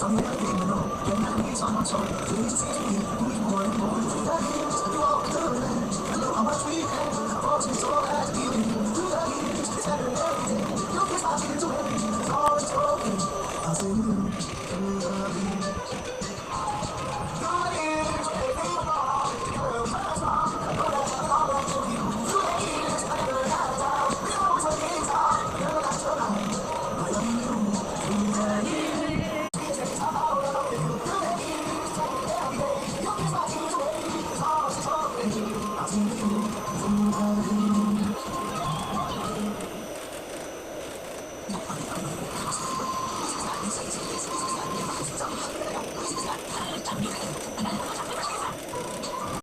How much we had, I want you so bad, even through the years, it's better every day.